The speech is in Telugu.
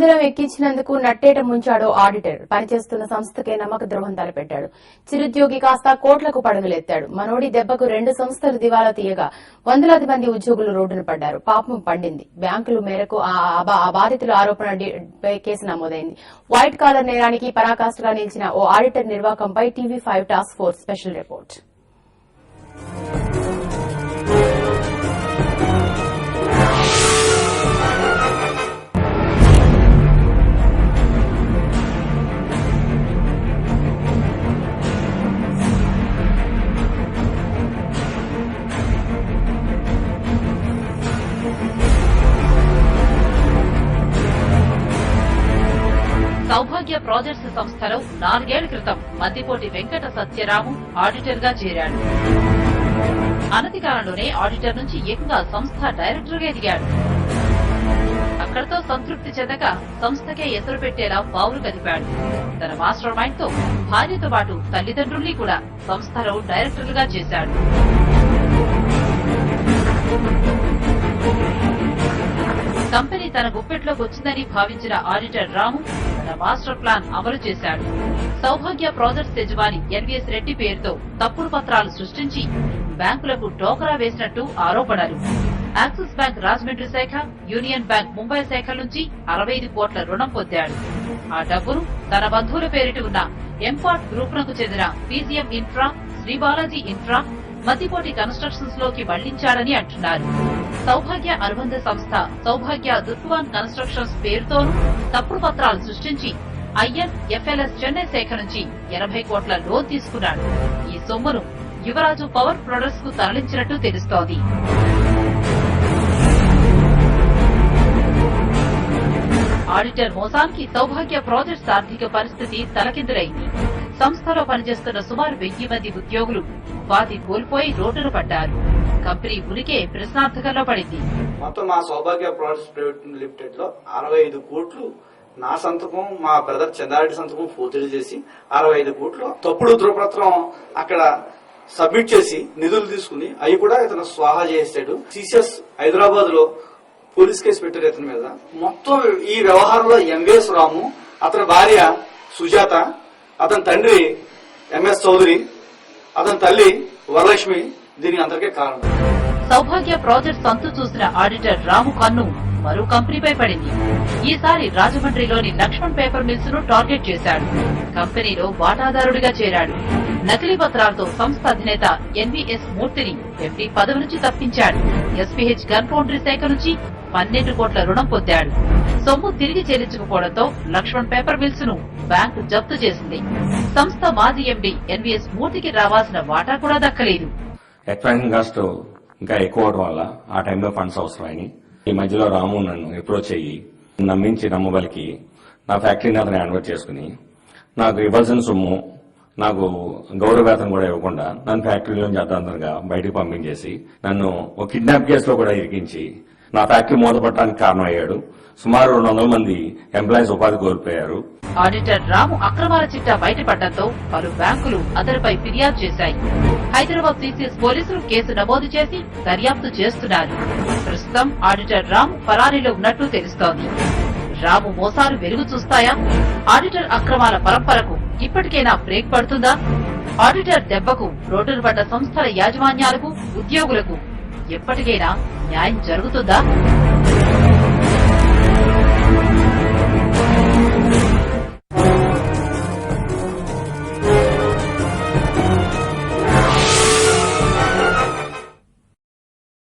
బురదలో ఎక్కించినందుకు నట్టేట ముంచాడు ఆడిటర్. పనిచేస్తున్న సంస్థకే నమ్మక ద్రోహం తలపెట్టాడు. చిరుద్యోగి కాస్త కోట్లకు పడగలెత్తాడు. మనోడి దెబ్బకు 2 సంస్థలు దివాలా తీయగా వందలాది మంది ఉద్యోగులు రోడ్డున పడ్డారు. పాపం పండింది. బ్యాంకుల మేరకు ఆ బాధితుల ఆరోపణ కేసు నమోదైంది. వైట్ కాలర్ నేరానికి పరాకాష్ఠగా నిలిచిన ఓ ఆడిటర్ నిర్వాకంపై TV5 task force special report. Saubhagya projects సంస్థలో 4 ఏళ్ల క్రితం మద్దిపోటి వెంకట సత్యరాము ఆడిటర్ గా చేరాడు. అనతి కాలంలోనే ఆడిటర్ నుంచి ఏకంగా సంస్థ డైరెక్టర్ గా ఎదిగాడు. అక్కడితో సంతృప్తి చెందక సంస్థకే ఎసరు పెట్టేలా పావులు కదిపాడు. తన మాస్టర్ మైండ్ తో భార్యతో పాటు తల్లిదండ్రుల్ని కూడా సంస్థలో డైరెక్టర్లుగా చేశాడు. కంపెనీ తన గుప్పెట్లోకి వచ్చిందని భావించిన ఆడిటర్ రాము తన మాస్టర్ ప్లాన్ అమలు చేశాడు. సౌభాగ్య ప్రాజెక్ట్స్ యజమాని ఎన్వీఎస్ రెడ్డి పేరుతో తప్పుడు పత్రాలు సృష్టించి బ్యాంకులకు టోకరా వేసినట్టు ఆరోపణలు. యాక్సిస్ బ్యాంక్ రాజమండ్రి శాఖ, యూనియన్ బ్యాంక్ ముంబై శాఖల నుంచి 65 కోట్ల రుణం పొందాడు. ఆ డబ్బును తన బంధువుల పేరిట ఉన్న ఎంపార్ట్ గ్రూప్ నకు చెందిన PGM infra, Sri Balaji infra, Maddipoti constructions లోకి మళ్లించాడని అంటున్నారు. సౌభాగ్య అనుబంధ సంస్థ సౌభాగ్య దుర్వాన్ కన్స్ట్రక్షన్స్ పేరుతోనూ తప్పుడు పత్రాలు సృష్టించి INFLS చెన్నై శాఖ నుంచి 80 కోట్ల లోన్ తీసుకున్నాడు. ఈ సొమ్మును యువరాజు పవర్ ప్రొడక్ట్స్ కు తరలించినట్టు తెలుస్తోంది. ఆడిటర్ మోసానికి సౌభాగ్య ప్రాజెక్ట్స్ ఆర్థిక పరిస్థితి తలకిందులైంది. సంస్థలో పనిచేస్తున్న సుమారు 1000 మంది ఉద్యోగులు ఉపాధి కోల్పోయి రోడ్డున పడ్డారు. కంపెనీ ఉనికి ప్రశ్నార్థకంలో పడింది. మొత్తం మా సౌభాగ్య ప్రాజెక్ట్స్ ప్రైవేట్ లిమిటెడ్ లో 65 కోట్లు నా సంతకం, మా బ్రదర్ చంద్రారెడ్డి సంతకం పూర్తి చేసి 65 కోట్లు తప్పుడు ధృవపత్రం అక్కడ సబ్మిట్ చేసి నిధులు తీసుకుని అవి కూడా ఇతను స్వాహా చేసాడు. సిసిఎస్ హైదరాబాద్ లో పోలీస్ కేసు పెట్టారు ఇతని మీద. మొత్తం ఈ వ్యవహారంలో ఎంవీఎస్ రాము, అతని భార్య సుజాత, అతని తండ్రి ఎంఎస్ చౌదరి, అతని తల్లి వరలక్ష్మి దీనికి అందరికీ కారణం. సౌభాగ్య ప్రాజెక్ట్స్ అంతు చూసిన ఆడిటర్ రాము కన్ను మరో కంపెనీపై పడింది. ఈసారి రాజమండ్రిలోని లక్ష్మణ్ పేపర్ మిల్స్ ను టార్గెట్ చేశాడు. కంపెనీలో వాటాదారుడిగా చేరాడు. నకిలీ పత్రాలతో సంస్థ అధినేత ఎన్వీఎస్ మూర్తిని ఎండీ పదవి నుంచి తప్పించాడు. ఎస్పీహెచ్ గన్ ఫౌండరీ శాఖ నుంచి 12 కోట్ల రుణం పొందాడు. సొమ్ము తిరిగి చెల్లించకపోవడంతో లక్ష్మణ్ పేపర్ మిల్స్ ను బ్యాంకు జప్తు చేసింది. సంస్థ మాజీ ఎండీ ఎన్వీఎస్ మూర్తికి రావాల్సిన వాటా కూడా దక్కలేదు. ఎక్స్పాన్షన్ కాస్ట్ ఇంకా ఎక్కువ అవడం వల్ల ఆ టైంలో ఫండ్స్ అవసరమైంది. ఈ మధ్యలో రాము నన్ను అప్రోచ్ అయ్యి నమ్మించి నమ్మబలికి నా ఫ్యాక్టరీని అతను హ్యాండ్ఓవర్ చేసుకుని నాకు ఇవ్వాల్సిన సొమ్ము, నాకు గౌరవ వేతనం కూడా ఇవ్వకుండా నన్ను ఫ్యాక్టరీలోంచి అర్థంతరంగా బయటకు పంపించేసి నన్ను ఒక కిడ్నాప్ కేసులో కూడా ఇరికించి నా ఫ్యాక్టరీ మూతపట్టడానికి కారణమయ్యాడు. సుమారు 200 మంది ఎంప్లాయీస్ ఉపాధి కోల్పోయారు. ఆడిటర్ రాము అక్రమాల చిట్టా బయటపడడంతో పలు బ్యాంకులు అతనిపై ఫిర్యాదు చేశాయి. హైదరాబాద్ సిసిఎస్ పోలీసులు కేసు నమోదు చేసి దర్యాప్తు చేస్తున్నారు. ప్రస్తుతం ఆడిటర్ రాము పరారీలో ఉన్నట్లు తెలుస్తోంది. రాము మోసాలు వెలుగు చూస్తాయా? ఆడిటర్ అక్రమాల పరంపరకు ఇప్పటికైనా బ్రేక్ పడుతుందా? ఆడిటర్ దెబ్బకు రోడ్డున పడ్డ సంస్థల యాజమాన్యాలకు, ఉద్యోగులకు ఎప్పటికైనా న్యాయం జరుగుతుందా?